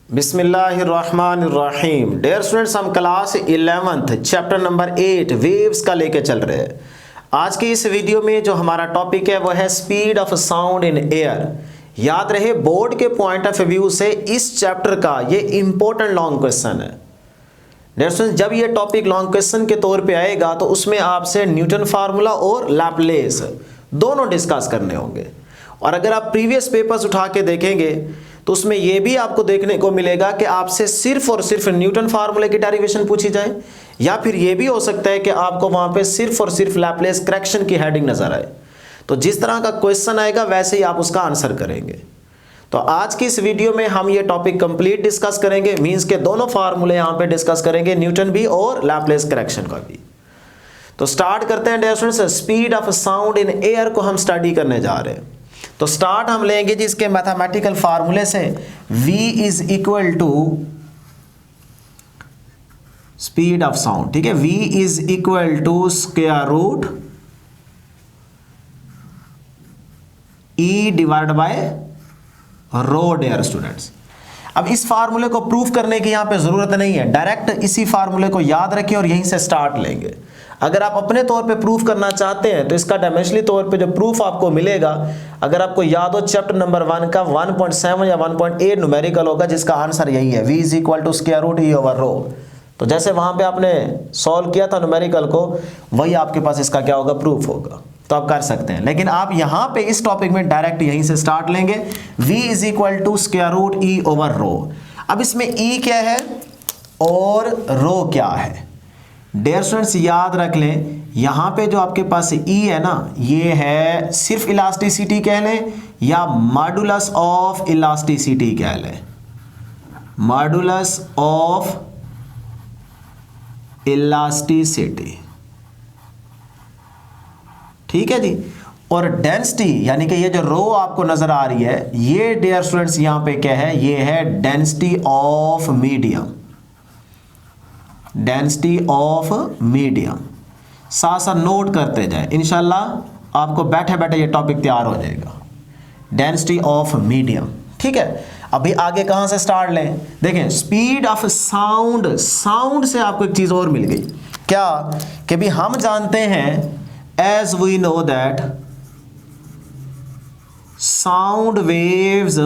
बिस्मिल्लाहिर्रहमानिर्रहीम। Dear students, हम class 11th chapter number 8 waves का लेके चल रहे हैं। आज की इस वीडियो में जो हमारा टॉपिक है वो है speed of sound in air. याद रहे, बोर्ड के पॉइंट ऑफ व्यू से इस चैप्टर का ये इंपॉर्टेंट लॉन्ग क्वेश्चन है। डियर स्टूडेंट्स, जब ये टॉपिक लॉन्ग क्वेश्चन के तौर पे आएगा तो उसमें आपसे न्यूटन फार्मूला और लैपलेस दोनों डिस्कस करने होंगे। और अगर आप प्रीवियस पेपर्स उठा के देखेंगे तो उसमें यह भी आपको देखने को मिलेगा कि आपसे सिर्फ और सिर्फ न्यूटन फार्मूले की डेरिवेशन पूछी जाए, या फिर यह भी हो सकता है कि आपको वहां पे सिर्फ और सिर्फ लैपलेस करेक्शन की हेडिंग नजर आए। तो जिस तरह का क्वेश्चन आएगा वैसे ही आप उसका आंसर करेंगे। तो आज की इस वीडियो में हम ये टॉपिक कंप्लीट डिस्कस करेंगे, मींस के दोनों फार्मूले यहां पे डिस्कस करेंगे, न्यूटन भी और लैपलेस करेक्शन का भी। तो स्टार्ट करते हैं dear students, speed of sound in air को हम स्टडी करने जा रहे हैं। तो स्टार्ट हम लेंगे जिसके मैथमेटिकल फार्मूले से v is equal to speed of sound. ठीक है, v is equal to square root e divide by rho. Dear students, अब इस फार्मूले को प्रूफ करने की यहां पे जरूरत नहीं है, डायरेक्ट इसी फार्मूले को याद रखें और यहीं से स्टार्ट लेंगे। अगर आप अपने तौर पे प्रूफ करना चाहते हैं तो इसका डायमेंशनली तौर पे जो प्रूफ आपको मिलेगा, अगर आपको याद हो चैप्टर नंबर 1 का 1.7 या 1.8 न्यूमेरिकल होगा जिसका आंसर यही है, v is equal to square root e over rho. तो जैसे वहां पे आपने सॉल्व किया था न्यूमेरिकल को, वही आपके पास इसका क्या होगा, प्रूफ होगा। तो आप कर सकते हैं, लेकिन आप यहां पे इस टॉपिक में डायरेक्ट यहीं से स्टार्ट लेंगे, v is equal to square root e over rho. अब इसमें e क्या है और रो क्या है। डियर स्टूडेंट्स, याद रख लें, यहां पे जो आपके पास E है ना, ये है सिर्फ इलास्टिसिटी कह लें या मॉडुलस ऑफ इलास्टिसिटी कह लें, मॉडुलस ऑफ इलास्टिसिटी। ठीक है जी। और डेंसिटी यानी कि ये जो रो आपको नजर आ रही है, ये डियर स्टूडेंट्स यहां पे क्या है, ये है density of medium, density of medium. साथ साथ नोट करते जाए, इंशाल्लाह आपको बैठे बैठे ये टॉपिक तैयार हो जाएगा, डेंसिटी ऑफ मीडियम। ठीक है, अभी आगे कहां से स्टार्ट लें, देखें स्पीड ऑफ साउंड। साउंड से आपको एक चीज और मिल गई, क्या कि भी हम जानते हैं, as we know that sound waves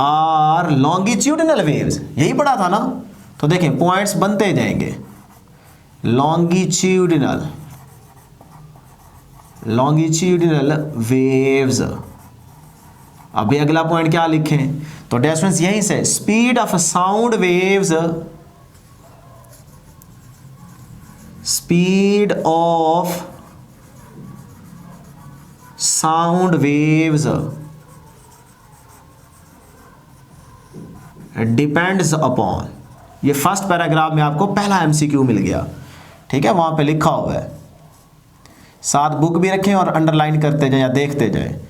are longitudinal waves, यही पढ़ा था ना। तो देखें पॉइंट्स बनते जाएंगे, लॉन्गिट्यूडिनल, लॉन्गिट्यूडिनल वेव्स। अभी अगला पॉइंट क्या लिखें, तो डिस्टेंस यहीं से, speed of sound waves, speed of sound waves depends upon, ये फर्स्ट पैराग्राफ में आपको पहला एमसीक्यू मिल गया। ठीक है, वहां पे लिखा हुआ है, साथ बुक भी रखें और अंडरलाइन करते जाए या देखते जाए।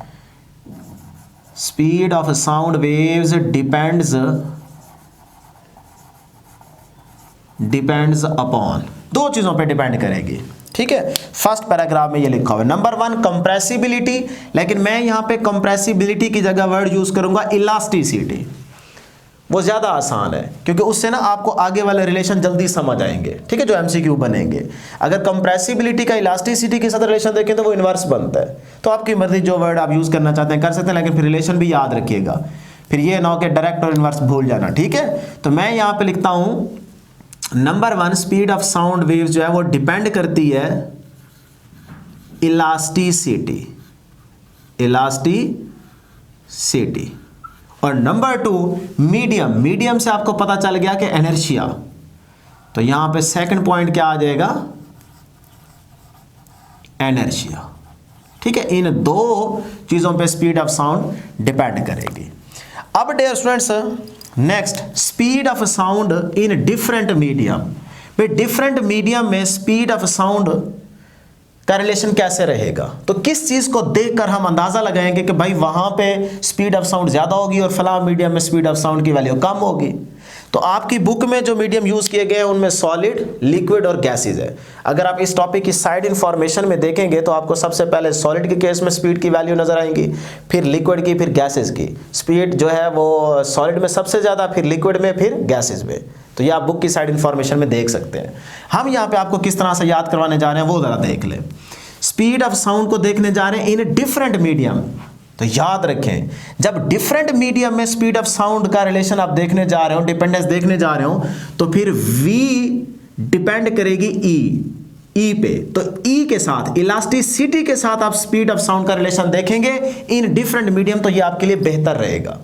Speed of sound waves depends upon, दो चीजों पे डिपेंड करेगी। ठीक है, फर्स्ट पैराग्राफ में ये लिखा हुआ है। नंबर 1 कंप्रेसिबिलिटी, लेकिन मैं यहां पे कंप्रेसिबिलिटी की जगह वर्ड यूज करूंगा इलास्टिसिटी, वो ज्यादा आसान है क्योंकि उससे ना आपको आगे वाले रिलेशन जल्दी समझ आएंगे। ठीक है, जो एमसीक्यू बनेंगे, अगर कंप्रेसिबिलिटी का इलास्टिसिटी के साथ रिलेशन देखें तो वो इनवर्स बनता है। तो आपकी मर्जी, जो वर्ड आप यूज करना चाहते हैं कर सकते हैं, लेकिन फिर रिलेशन भी याद रखिएगा, फिर ये ना हो कि डायरेक्ट और इनवर्स भूल जाना। ठीक है, तो मैं यहां पे लिखता हूं number 1, speed of sound waves जो है वो डिपेंड करती है इलास्टिसिटी, इलास्टिसिटी। और नंबर 2 मीडियम, मीडियम से आपको पता चल गया कि इनर्शिया। तो यहां पे सेकंड पॉइंट क्या आ जाएगा, इनर्शिया। ठीक है, इन दो चीजों पे स्पीड ऑफ साउंड डिपेंड करेगी। अब dear students, next speed of sound in different medium. भाई डिफरेंट मीडियम में स्पीड ऑफ साउंड का रिलेशन कैसे रहेगा। तो किस चीज़ को देखकर हम अंदाज़ा लगाएंगे कि भाई वहाँ पे स्पीड ऑफ साउंड ज़्यादा होगी और फलां मीडियम में स्पीड ऑफ साउंड की वैल्यू कम होगी। तो आपकी बुक में जो मीडियम यूज़ किए गए हैं उनमें सॉलिड, लिक्विड और गैसेज है। अगर आप इस टॉपिक की साइड इन्फॉर्मेशन में देखेंगे तो आपको सबसे पहले सॉलिड के केस में स्पीड की वैल्यू नज़र आएंगी, फिर लिक्विड की, फिर गैसेज की। स्पीड जो है वो सॉलिड में सबसे ज़्यादा, फिर लिक्विड में, फिर गैसेज में। तो ये आप बुक की साइड इन्फॉर्मेशन में देख सकते हैं। हम यहाँ पे आपको किस तरह से याद करवाने जा रहे हैं वो ज़रा देख लें। स्पीड ऑफ साउंड को देखने जा रहे हैं इन डिफरेंट मीडियम। तो याद रखें, जब डिफरेंट मीडियम में स्पीड ऑफ साउंड का रिलेशन आप देखने जा रहे हो, डिपेंडेंस देखने जा रहे हो, तो फिर V डिपेंड करेगी E पे। तो E के साथ, इलास्टिसिटी के साथ आप स्पीड ऑफ साउंड का रिलेशन देखेंगे इन डिफरेंट मीडियम, तो ये आपके लिए बेहतर रहेगा,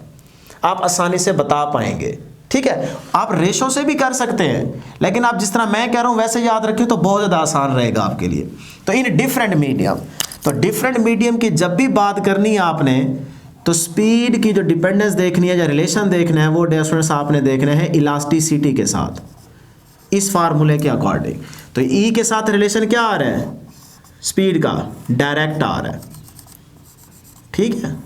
आप आसानी से बता पाएंगे। ठीक है, आप रेशो से भी कर सकते हैं, लेकिन आप जिस तरह मैं कह रहा हूं वैसे याद रखिए तो बहुत ज़्यादा आसान रहेगा आपके लिए। तो इन डिफरेंट मीडियम, तो डिफरेंट मीडियम की जब भी बात करनी है आपने, तो स्पीड की जो डिपेंडेंस देखनी है या रिलेशन देखना है वो डिफरेंस आपने देखने हैं इलास्टिसिटी के साथ, इस फार्मूले के अकॉर्डिंग। तो ई के साथ रिलेशन क्या आ रहा है, स्पीड का डायरेक्ट आ रहा है। ठीक है,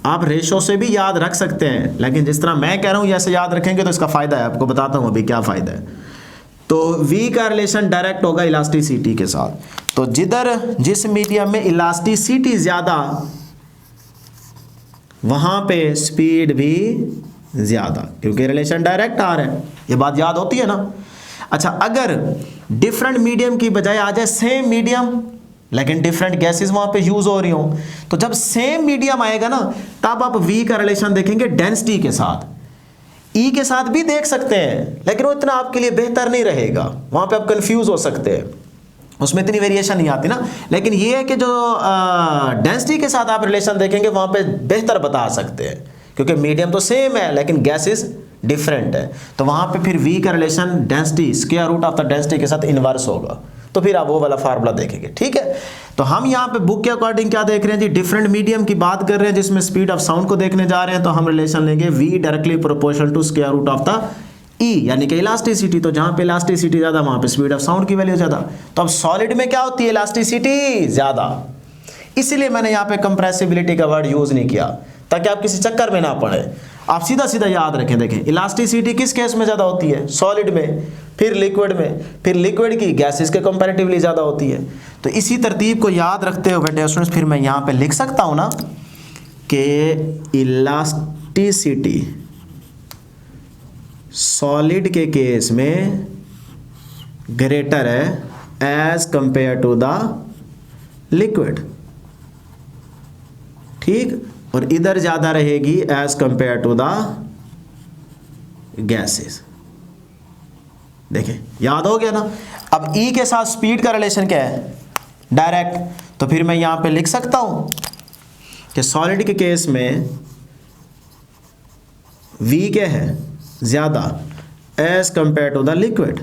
आप रेशो से भी याद रख सकते हैं, लेकिन जिस तरह मैं कह रहा हूं ऐसे याद रखेंगे तो इसका फायदा है, आपको बताता हूं अभी क्या फायदा है। तो V का रिलेशन डायरेक्ट होगा इलास्टिसिटी के साथ। तो जिस मीडियम में इलास्टिसिटी ज्यादा वहां पे स्पीड भी ज्यादा, क्योंकि रिलेशन डायरेक्ट आ रहा है। ये बात याद होती है ना। अच्छा, अगर डिफरेंट मीडियम की बजाय आ जाए सेम मीडियम लेकिन डिफरेंट गैसेस वहां पे यूज हो रही हो, तो जब सेम मीडियम आएगा ना तब आप V का रिलेशन देखेंगे डेंसिटी के साथ। E के साथ भी देख सकते हैं, लेकिन वो इतना आपके लिए बेहतर नहीं रहेगा, वहां पे आप कंफ्यूज हो सकते हैं, उसमें इतनी वेरिएशन नहीं आती ना। लेकिन ये है कि जो डेंसिटी के साथ आप रिलेशन देखेंगे वहां पे बेहतर बता सकते हैं, क्योंकि मीडियम तो सेम है लेकिन गैसेस डिफरेंट है। तो वहां पे फिर V का relation density, square root of the density के साथ इनवर्स होगा, तो फिर आप वो वाला फार्मूला देखेंगे। ठीक है, तो हम यहाँ पे बुक के अकॉर्डिंग क्या देख रहे हैं जी, डिफरेंट मीडियम की बात कर रहे हैं जिसमें स्पीड ऑफ साउंड को देखने जा रहे हैं। तो हम रिलेशन लेंगे V directly proportional to square root of the E, यानी कि इलास्टिसिटी। तो जहां पे इलास्टिसिटी ज्यादा वहां पे स्पीड ऑफ साउंड की वैल्यू ज्यादा। तो अब सॉलिड में क्या होती है, इलास्टिसिटी ज्यादा, इसीलिए मैंने यहाँ पे कंप्रेसिबिलिटी का वर्ड यूज नहीं किया, ताकि आप किसी चक्कर में ना पड़े। आप सीधा सीधा याद रखें, देखें इलास्टिसिटी किस केस में ज़्यादा होती है, सॉलिड में, फिर लिक्विड में, फिर लिक्विड की गैसेस के कंपैरेटिवली ज़्यादा होती है। तो इसी तरतीब को याद रखते हुए डियर स्टूडेंट्स फिर मैं यहाँ पे लिख सकता हूँ ना कि इलास्टिसिटी सॉलिड के केस में ग्रेटर है as compare to the liquid. ठीक, और इधर ज्यादा रहेगी as compare to the gases. देखें, याद हो गया ना। अब E के साथ स्पीड का रिलेशन क्या है, डायरेक्ट। तो फिर मैं यहां पे लिख सकता हूं कि सॉलिड के केस में V क्या है, ज्यादा as compare to the liquid,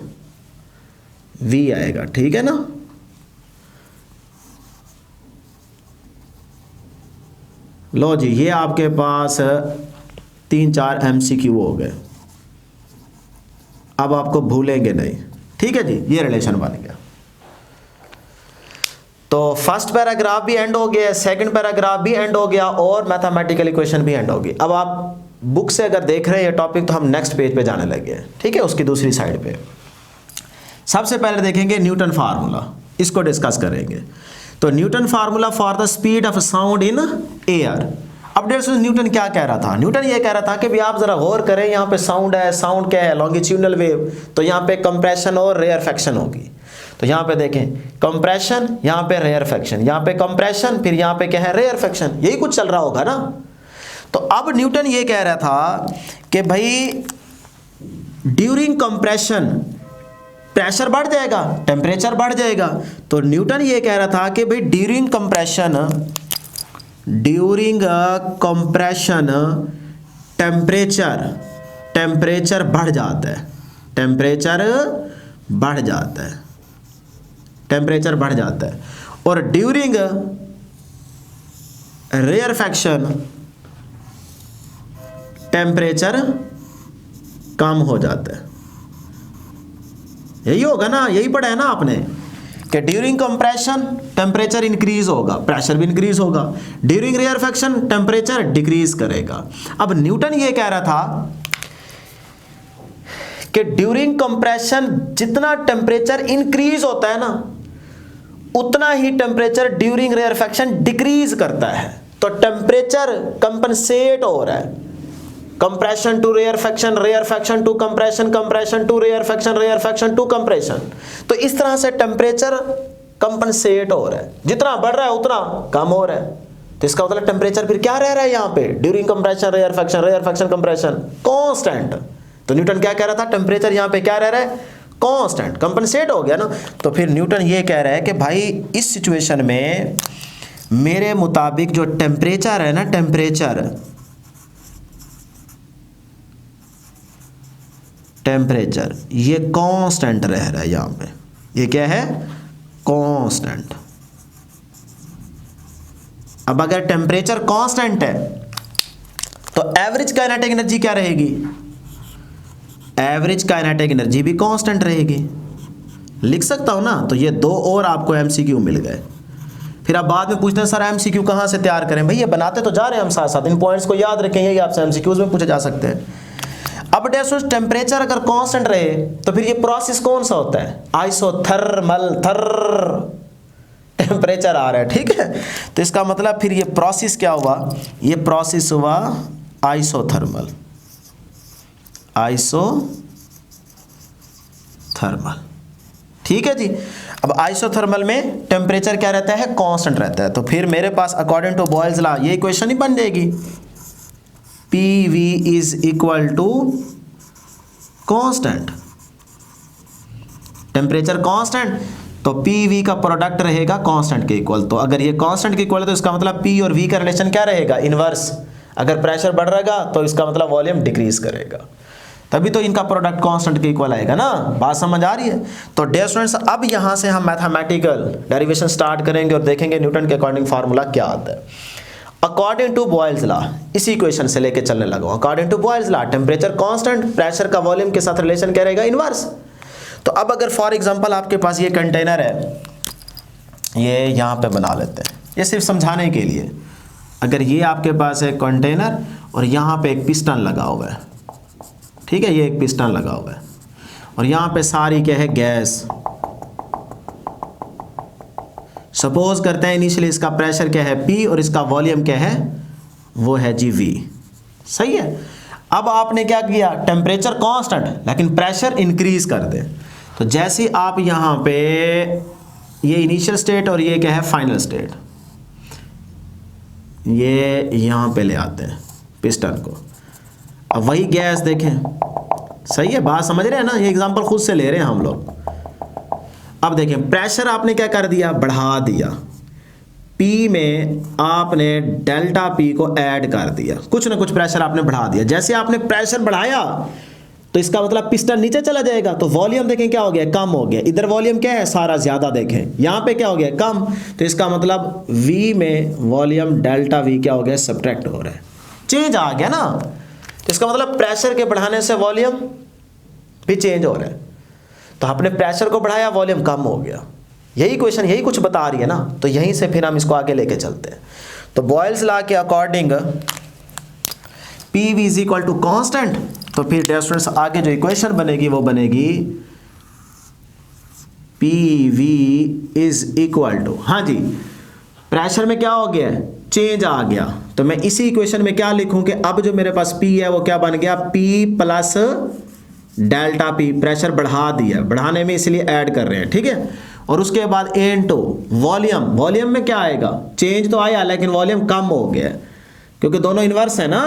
V आएगा। ठीक है ना। लो जी, ये आपके पास 3-4 MCQ हो गए, अब आपको भूलेंगे नहीं। ठीक है जी, ये रिलेशन बन गया। तो फर्स्ट पैराग्राफ भी एंड हो गया, सेकंड पैराग्राफ भी एंड हो गया और मैथमेटिकल इक्वेशन भी एंड होगी। अब आप बुक से अगर देख रहे हैं ये टॉपिक तो हम नेक्स्ट पेज पे जाने लगे हैं। ठीक है, उसकी दूसरी साइड पे सबसे पहले देखेंगे न्यूटन फार्मूला, इसको डिस्कस करेंगे। तो Newton formula for the speed of sound in air. अब डेयर स्टूडेंट्स न्यूटन क्या कह रहा था, न्यूटन ये कह रहा था कि भी आप जरा गौर करें, यहाँ पे साउंड है, साउंड क्या है, लॉन्गिट्यूडनल वेव, तो यहाँ पे कंप्रेशन और रेयरफेक्शन होगी। तो यहाँ पे देखें कंप्रेशन, यहाँ पे रेयरफेक्शन, यहाँ पे कंप्रेशन, फिर यहाँ पे क्या है रेयरफेक्शन, यही कुछ चल रहा होगा ना। तो अब न्यूटन ये कह रहा था कि भाई ड्यूरिंग कंप्रेशन प्रेशर बढ़ जाएगा, टेम्परेचर बढ़ जाएगा। तो न्यूटन ये कह रहा था कि भाई ड्यूरिंग कंप्रेशन टेम्परेचर बढ़ जाता है, टेम्परेचर बढ़ जाता है। और ड्यूरिंग रेयरफेक्शन टेम्परेचर कम हो जाता है। यही होगा ना, यही पढ़ा है ना आपने कि ड्यूरिंग कंप्रेशन टेम्परेचर इंक्रीज होगा, प्रेशर भी इंक्रीज होगा, ड्यूरिंग रेयरफेक्शन टेम्परेचर डिक्रीज करेगा। अब न्यूटन ये कह रहा था कि ड्यूरिंग कंप्रेशन जितना टेम्परेचर इंक्रीज होता है ना, उतना ही टेम्परेचर ड्यूरिंग रेयरफेक्शन डिक्रीज करता है। तो टेम्परेचर कंपनसेट हो रहा है, compression to rarefaction, rarefaction to compression, compression to rarefaction, rarefaction to compression. तो इस तरह से टेम्परेचर कंपनसेट हो रहा है, जितना बढ़ रहा है उतना कम हो रहा है। तो इसका मतलब टेम्परेचर फिर क्या रह रहा है यहाँ पे, during compression, rarefaction, rarefaction, compression, constant. तो न्यूटन क्या कह रहा था, टेम्परेचर यहाँ पे क्या रह रहा है, कांस्टेंट, कंपनसेट हो गया ना। तो फिर न्यूटन ये कह रहा है कि भाई इस सिचुएशन में मेरे मुताबिक जो टेम्परेचर है ना, टेम्परेचर ये कांस्टेंट रह रहा है यहाँ पे, ये क्या है, कांस्टेंट। अब अगर टेम्परेचर कांस्टेंट है तो एवरेज काइनेटिक एनर्जी क्या रहेगी, एवरेज काइनेटिक एनर्जी भी कांस्टेंट रहेगी। लिख सकता हूं ना। तो ये दो और आपको एमसीक्यू मिल गए। फिर आप बाद में पूछते हैं सर एमसीक्यू कहाँ से तैयार करें, भैया बनाते तो जा रहे हैं हम साथ साथ, इन पॉइंट्स को याद रखें, यही आपसे एमसीक्यूज में पूछे जा सकते हैं। अब टेम्परेचर अगर कांस्टेंट रहे तो फिर ये प्रोसेस कौन सा होता है, आइसोथर्मल, टेम्परेचर आ रहा है, ठीक है। तो इसका मतलब फिर ये प्रोसेस क्या हुआ, ये प्रोसेस हुआ आइसोथर्मल, ठीक है जी। अब आइसोथर्मल में टेम्परेचर क्या रहता है, कांस्टेंट रहता है। तो फिर मेरे पास अकॉर्डिंग टू बॉयल्स लॉ ये इक्वेशन ही बन जाएगी, PV is equal to constant, temperature constant तो PV का प्रोडक्ट रहेगा कांस्टेंट के इक्वल। तो अगर ये कांस्टेंट के इक्वल है तो इसका मतलब P और V का रिलेशन क्या रहेगा, इनवर्स। अगर प्रेशर बढ़ रहेगा तो इसका मतलब वॉल्यूम डिक्रीज करेगा, तभी तो इनका प्रोडक्ट कांस्टेंट के इक्वल आएगा ना। बात समझ आ रही है। तो डियर स्टूडेंट्स, अब यहां से हम मैथमेटिकल डेरिवेशन स्टार्ट करेंगे और देखेंगे न्यूटन के अकॉर्डिंग फार्मूला क्या आता है। अकॉर्डिंग टू बॉयल्स लॉ, इसी इक्वेशन से लेके चलने लगा। According to Boyle's law temperature constant, pressure का वॉल्यूम के साथ रिलेशन क्या रहेगा, इनवर्स। तो अब अगर फॉर एग्जांपल आपके पास ये कंटेनर है, ये यहाँ पे बना लेते हैं, ये सिर्फ समझाने के लिए। अगर ये आपके पास है कंटेनर और यहाँ पे एक पिस्टन लगा हुआ है, ठीक है, ये एक पिस्टन लगा हुआ है और यहाँ पे सारी क्या है, गैस। सपोज करते हैं इनिशियली इसका प्रेशर क्या है P और इसका वॉल्यूम क्या है, वो है जी V, सही है। अब आपने क्या किया, टेम्परेचर कांस्टेंट लेकिन प्रेशर इंक्रीज कर दे। तो जैसे आप यहाँ पे ये इनिशियल स्टेट और ये क्या है, फाइनल स्टेट, ये यहाँ पे ले आते हैं पिस्टन को। अब वही गैस देखें, सही है, बात समझ रहे हैं ना, ये एग्जांपल खुद से ले रहे हैं हम लोग। अब देखें प्रेशर आपने क्या कर दिया, बढ़ा दिया, P में आपने डेल्टा P को ऐड कर दिया, कुछ ना कुछ प्रेशर आपने बढ़ा दिया। जैसे आपने प्रेशर बढ़ाया तो इसका मतलब पिस्टन नीचे चला जाएगा, तो वॉल्यूम देखें क्या हो गया, कम हो गया। इधर वॉल्यूम क्या है, सारा ज्यादा, देखें यहाँ पे क्या हो गया, कम। तो इसका मतलब V में वॉल्यूम डेल्टा V क्या हो गया, सब्ट्रैक्ट हो रहा है, चेंज आ गया ना। तो इसका मतलब प्रेशर के बढ़ाने से वॉल्यूम भी चेंज हो रहा है। तो आपने प्रेशर को बढ़ाया, वॉल्यूम कम हो गया। यही क्वेश्चन यही कुछ बता रही है ना। तो यहीं से फिर हम इसको आगे लेके चलते हैं। तो बॉयल्स लॉ के according PV is equal to constant. तो फिर डियर स्टूडेंट्स आगे जो इक्वेशन बनेगी वो बनेगी PV इज इक्वल टू, हाँ जी, प्रेशर में क्या हो गया, चेंज आ गया। तो मैं इसी इक्वेशन में क्या लिखूं कि अब जो मेरे पास P है वो क्या बन गया, P plus delta P, pressure बढ़ा दिया, बढ़ाने में इसलिए ऐड कर रहे हैं, ठीक है। और उसके बाद N2 वॉल्यूम, वॉल्यूम में क्या आएगा, चेंज तो आया लेकिन वॉल्यूम कम हो गया क्योंकि दोनों इनवर्स है ना,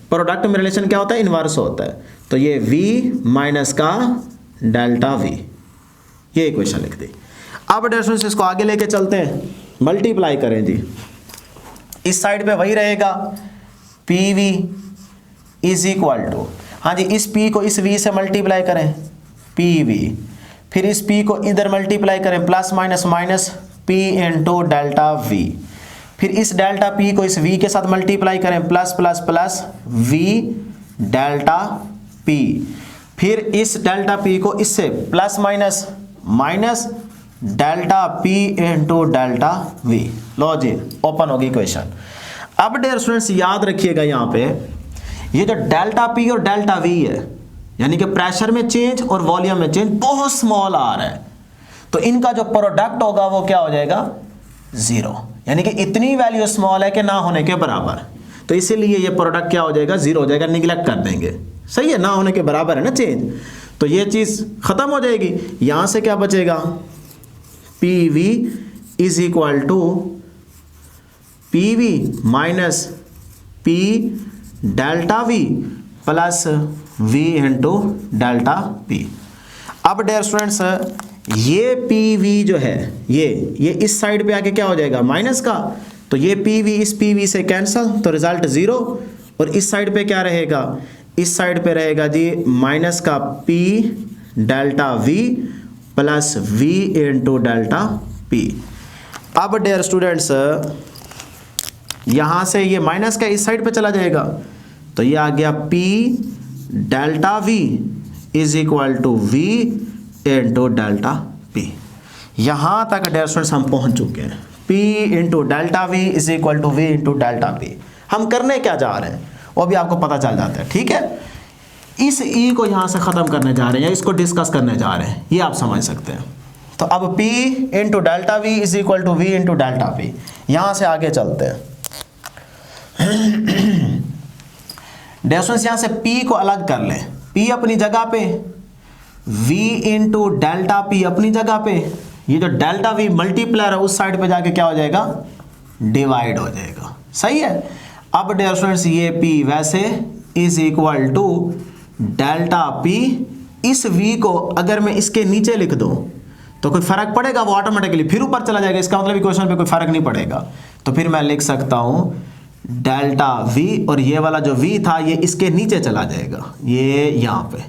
प्रोडक्ट में रिलेशन क्या होता है, इनवर्स होता है। तो ये V माइनस का डेल्टा V, ये इक्वेशन लिख दी। अब डेरिवेशन इसको आगे लेके चलते हैं, मल्टीप्लाई करें जी। इस साइड पे वही रहेगा, PV इज इक्वल टू, हाँ जी, इस P को इस V से मल्टीप्लाई करें, PV, फिर इस P को इधर मल्टीप्लाई करें, plus minus minus P into delta V, फिर इस डेल्टा P को इस V के साथ मल्टीप्लाई करें, plus plus plus V delta P, फिर इस डेल्टा P को इससे plus minus minus delta P into delta V. लो जी, ओपन होगी इक्वेशन। अब डियर स्टूडेंट्स याद रखिएगा यहाँ पे ये जो डेल्टा पी और डेल्टा वी है, यानी कि प्रेशर में चेंज और वॉल्यूम में चेंज बहुत स्मॉल आ रहा है, तो इनका जो प्रोडक्ट होगा वो क्या हो जाएगा, जीरो। यानी कि इतनी वैल्यू स्मॉल है कि ना होने के बराबर, तो इसीलिए ये प्रोडक्ट क्या हो जाएगा, जीरो हो जाएगा, निगलेक्ट कर देंगे। सही है, ना होने के बराबर है ना चेंज, तो ये चीज खत्म हो जाएगी। यहां से क्या बचेगा, P V is equal to P V minus P delta V plus V into delta P. अब डियर स्टूडेंट्स ये पी वी जो है ये इस साइड पे आके क्या हो जाएगा, माइनस का, तो ये पी वी इस पी वी से कैंसल, तो रिजल्ट जीरो। और इस साइड पे क्या रहेगा, इस साइड पे रहेगा जी माइनस का P delta V plus V into delta P. अब डियर स्टूडेंट्स यहां से ये माइनस का इस साइड पे चला जाएगा, तो ये आ गया P delta V is equal to V into delta P. यहां तक डियर स्टूडेंट्स हम पहुंच चुके हैं। P into delta V is equal to V into delta P. हम करने क्या जा रहे हैं वो भी आपको पता चल जाता है, ठीक है। इस E को यहां से खत्म करने जा रहे हैं या इसको डिस्कस करने जा रहे हैं, ये आप समझ सकते हैं। तो अब P into delta V is equal to V into delta P. यहां से आगे चलते हैं। डिस्टेंस यहां से P को अलग कर लें, P अपनी जगह पे, V इंटू डेल्टा पी अपनी जगह पे। ये जो डेल्टा वी मल्टीप्लायर है उस साइड पे जाके क्या हो जाएगा, डिवाइड हो जाएगा। सही है। अब डियर स्टूडेंट्स ये P वैसे is equal to delta P. इस V को अगर मैं इसके नीचे लिख दूं तो कोई फर्क पड़ेगा, वो ऑटोमेटिकली फिर ऊपर चला जाएगा, इसका मतलब इक्वेशन पे कोई फर्क नहीं पड़ेगा। तो फिर मैं लिख सकता हूं डेल्टा V और ये वाला जो V था ये इसके नीचे चला जाएगा, ये यहां पे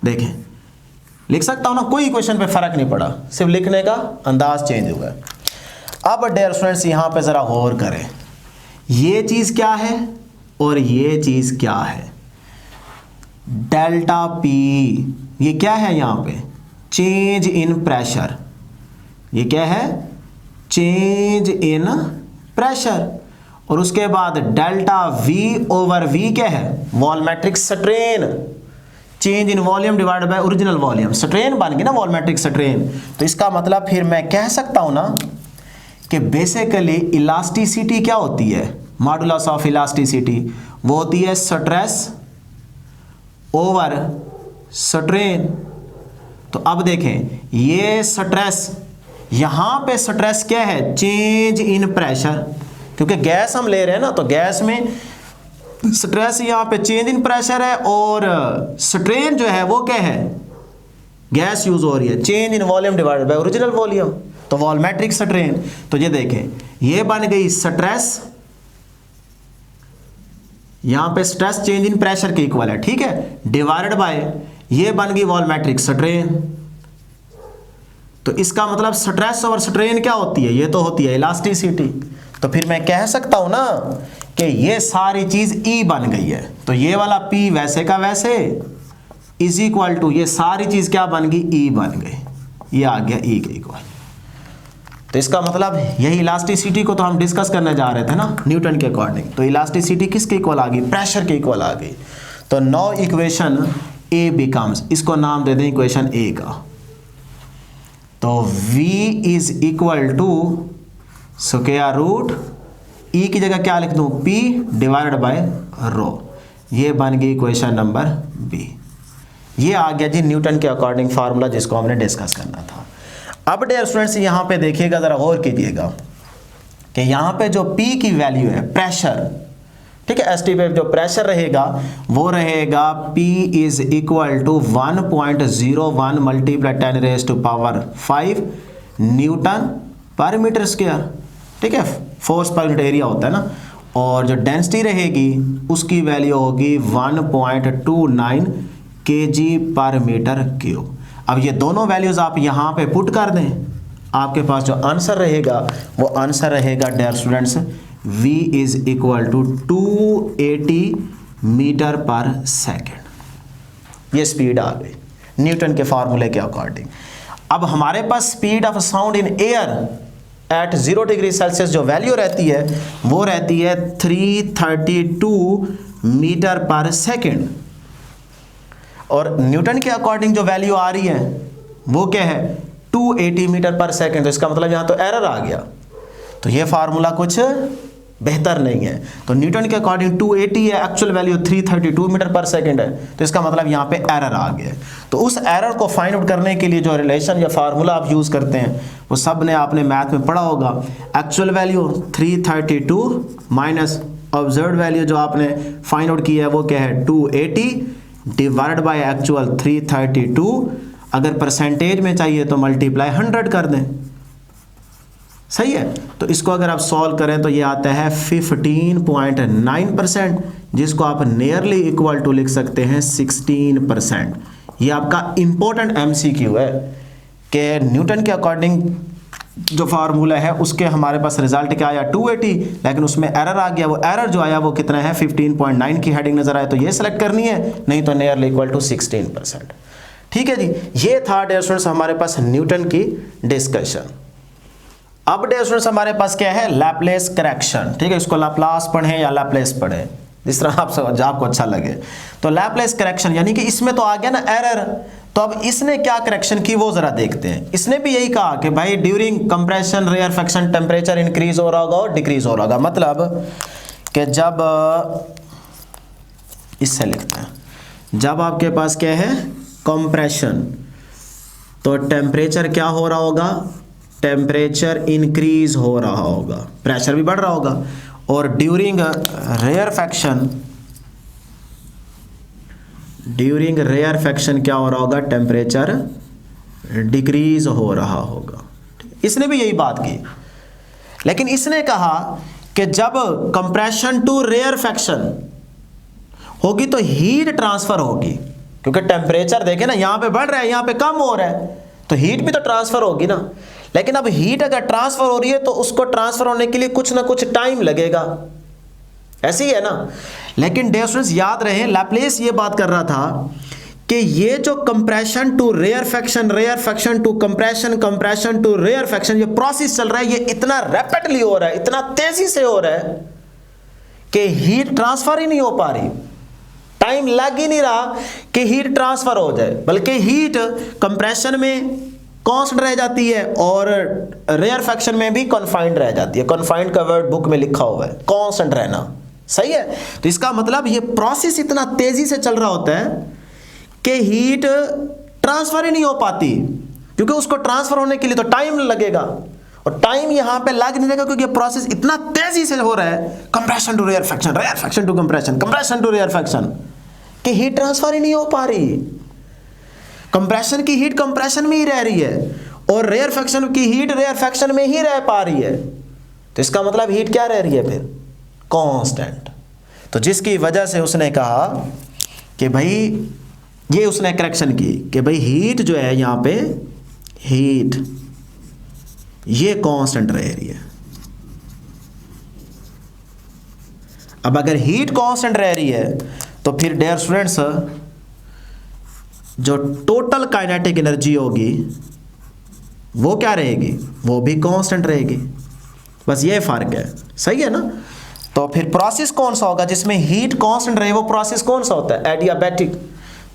देखें लिख सकता हूं ना, कोई इक्वेशन पे फर्क नहीं पड़ा, सिर्फ लिखने का अंदाज चेंज हुआ। अब डियर स्टूडेंट्स यहां पे जरा गौर करें, ये चीज क्या है और ये चीज क्या है। डेल्टा पी ये क्या है, यहां पे चेंज इन प्रेशर, ये क्या है, चेंज इन प्रेशर। और उसके बाद डेल्टा वी ओवर वी क्या है, volumetric strain, change in volume divided by original volume, strain बन गई ना, वॉल्यूमेट्रिक स्ट्रेन। तो इसका मतलब फिर मैं कह सकता हूं ना कि बेसिकली इलास्टिसिटी क्या होती है, मॉडुलस ऑफ इलास्टिसिटी वो होती है स्ट्रेस ओवर स्ट्रेन। तो अब देखें ये स्ट्रेस, यहां पे स्ट्रेस क्या है, चेंज इन प्रेशर, क्योंकि गैस हम ले रहे हैं ना, तो गैस में स्ट्रेस यहां पे चेंज इन प्रेशर है और स्ट्रेन जो है वो क्या है, गैस यूज हो रही है, change in volume divided by original volume, तो वॉल्यूमेट्रिक स्ट्रेन। तो ये देखें ये बन गई स्ट्रेस, यहां पे स्ट्रेस चेंज इन प्रेशर के इक्वल है, ठीक है, डिवाइडेड बाय ये बन गई वॉल्यूमेट्रिक स्ट्रेन। तो इसका मतलब स्ट्रेस और स्ट्रेन क्या होती है, ये तो होती है इलास्टिसिटी। तो फिर मैं कह सकता हूं ना कि ये सारी चीज E बन गई है, तो ये वाला P वैसे का वैसे इज इक्वल टू ये सारी चीज क्या बन गई, E बन गई, ये आ गया E के इक्वल। तो इसका मतलब यही इलास्टिसिटी को तो हम डिस्कस करने जा रहे थे ना न्यूटन के अकॉर्डिंग, तो इलास्टिसिटी किसके इक्वल आ गई, प्रेशर के इक्वल आ गई। तो नाउ इक्वेशन A बिकम्स, इसको नाम दे दें इक्वेशन A का। तो V is equal to square root E की जगह क्या लिख दूं, P डिवाइडेड बाय रो, ये बन गई इक्वेशन नंबर B। ये आ गया जी न्यूटन के अकॉर्डिंग फार्मूला जिसको हमने डिस्कस करना था। अब डियर स्टूडेंट्स यहां पे देखिएगा, जरा गौर कीजिएगा कि यहां पे जो P की वैल्यू है प्रेशर, ठीक है, ST पे जो प्रेशर रहेगा वो रहेगा P is equal to 1.01 multiply 10 raise to power 5 newton per metre square, ठीक है, फोर्स पर यूनिट एरिया होता है ना। और जो डेंसिटी रहेगी उसकी वैल्यू होगी 1.29 kg पर मीटर क्यूब। अब ये दोनों वैल्यूज आप यहाँ पे पुट कर दें, आपके पास जो आंसर रहेगा वो आंसर रहेगा dear students V is equal to 280 metre पर सेकेंड। ये स्पीड आ गई न्यूटन के फार्मूले के अकॉर्डिंग। अब हमारे पास speed of sound in air at 0 degree Celsius जो वैल्यू रहती है वो रहती है 332 मीटर पर सेकेंड, और न्यूटन के अकॉर्डिंग जो वैल्यू आ रही है वो क्या है 280 मीटर पर सेकेंड। तो इसका मतलब यहाँ तो एरर आ गया, तो ये फार्मूला कुछ बेहतर नहीं है। तो न्यूटन के अकॉर्डिंग 280 है, एक्चुअल वैल्यू 332 मीटर पर सेकंड है, तो इसका मतलब यहाँ पे एरर आ गया है। तो उस एरर को फाइंड आउट करने के लिए जो रिलेशन या फार्मूला आप यूज़ करते हैं वो सब ने आपने मैथ में पढ़ा होगा। Actual value 332 minus observed value जो आपने फाइंड आउट किया है वो क्या है 280 डिवाइड बाय एक्चुअल 332। अगर परसेंटेज में चाहिए तो मल्टीप्लाई 100 कर दें, सही है। तो इसको अगर आप सॉल्व करें तो ये आता है 15.9%, जिसको आप नियरली इक्वल टू लिख सकते हैं 16%। ये आपका इंपॉर्टेंट एमसीक्यू है कि न्यूटन के अकॉर्डिंग जो फार्मूला है उसके हमारे पास रिजल्ट क्या आया 280, लेकिन उसमें एरर आ गया। वो एरर जो आया वो कितना है 15.9 की हेडिंग नजर आए, तो ये सेलेक्ट करनी है, नहीं तो नियरली इक्वल टू 16%। ठीक है जी, ये था डियर स्टूडेंट्स हमारे पास न्यूटन की डिस्कशन। अब डियर स्टूडेंट्स हमारे पास क्या है लैपलेस करेक्शन। ठीक है, इसको लैपलास पढ़ें या लैपलेस पढ़ें, जिस तरह आपको अच्छा लगे। तो लैपलेस करेक्शन यानी कि इसमें तो आ गया ना एरर, तो अब इसने क्या करेक्शन की वो जरा देखते हैं। इसने भी यही कहा कि भाई during compression rarefaction temperature increase हो रहा होगा और डिक्रीज हो रहा होगा। मतलब कि जब इससे लिखते हैं, जब आपके पास क्या है कंप्रेशन, तो टेम्परेचर क्या हो रहा होगा, टेम्परेचर इंक्रीज हो रहा होगा, प्रेशर भी बढ़ रहा होगा। और ड्यूरिंग रेयरफेक्शन क्या हो रहा होगा, टेम्परेचर डिक्रीज हो रहा होगा। इसने भी यही बात की, लेकिन इसने कहा कि जब कंप्रेशन टू रेयरफेक्शन होगी तो हीट ट्रांसफर होगी, क्योंकि टेम्परेचर देखे ना यहाँ पे बढ़ रहा है यहाँ पे कम हो रहा है, तो हीट भी तो ट्रांसफर होगी ना। लेकिन अब हीट अगर ट्रांसफर हो रही है तो उसको ट्रांसफर होने के लिए कुछ ना कुछ टाइम लगेगा, ऐसे ही है ना। लेकिन डियर स्टूडेंट्स याद रहे लैपलेस ये बात कर रहा था कि ये जो compression to rarefaction, rarefaction to compression, compression to rarefaction, ये प्रोसेस चल रहा है, ये इतना रैपिडली हो रहा है, इतना तेजी से हो रहा है कि हीट ट्रांसफर ही नहीं हो पा रही, टाइम लग ही नहीं रहा कि हीट ट्रांसफर हो जाए, बल्कि हीट कंप्रेशन में कांस्टेंट रह जाती है और रेयरफेक्शन में भी कन्फाइंड रह जाती है। कन्फाइंड का वर्ड बुक में लिखा हुआ है कांस्टेंट रहना, सही है। तो इसका मतलब ये प्रोसेस इतना तेजी से चल रहा होता है कि हीट ट्रांसफर ही नहीं हो पाती, क्योंकि उसको ट्रांसफर होने के लिए तो टाइम लगेगा, और टाइम यहां पे लग नहीं रहेगा क्योंकि ये प्रोसेस इतना तेजी से हो रहा है, compression to rarefaction, rarefaction to compression, compression to rarefaction, कि हीट ट्रांसफर ही नहीं हो पा रही। कंप्रेशन की हीट कंप्रेशन में ही रह रही है और रेयरफेक्शन की हीट रेयरफेक्शन में ही रह पा रही है, तो इसका मतलब हीट क्या रह रही है फिर कांस्टेंट। तो जिसकी वजह से उसने कहा कि भाई ये उसने करेक्शन की कि भाई हीट जो है यहां पे हीट ये कांस्टेंट रह रही है। अब अगर हीट कांस्टेंट रह रही है तो फिर डियर स्टूडेंट्स जो टोटल काइनेटिक एनर्जी होगी वो क्या रहेगी, वो भी कांस्टेंट रहेगी, बस ये फर्क है, सही है ना। तो फिर प्रोसेस कौन सा होगा जिसमें हीट कांस्टेंट रहे, वो प्रोसेस कौन सा होता है एडियाबैटिक।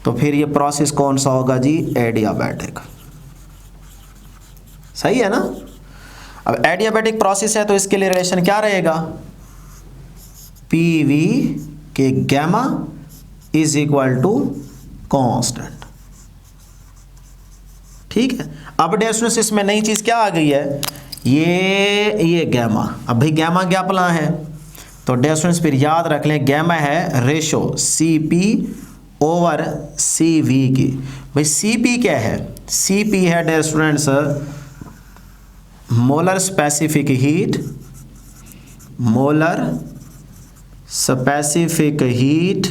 तो फिर ये प्रोसेस कौन सा होगा जी एडियाबैटिक, सही है ना। अब एडियाबैटिक प्रोसेस है तो इसके लिए रिलेशन क्या रहेगा, पी वी के gamma is equal to constant, ठीक है। अब डियर स्टूडेंट्स इसमें नई चीज क्या आ गई है, ये गैमा। अब भाई गैमा क्या प्लान है, तो डियर स्टूडेंट्स फिर याद रख लें गैमा है रेशो Cp ओवर Cv की। भाई Cp क्या है, Cp है dear students molar specific heat, molar specific heat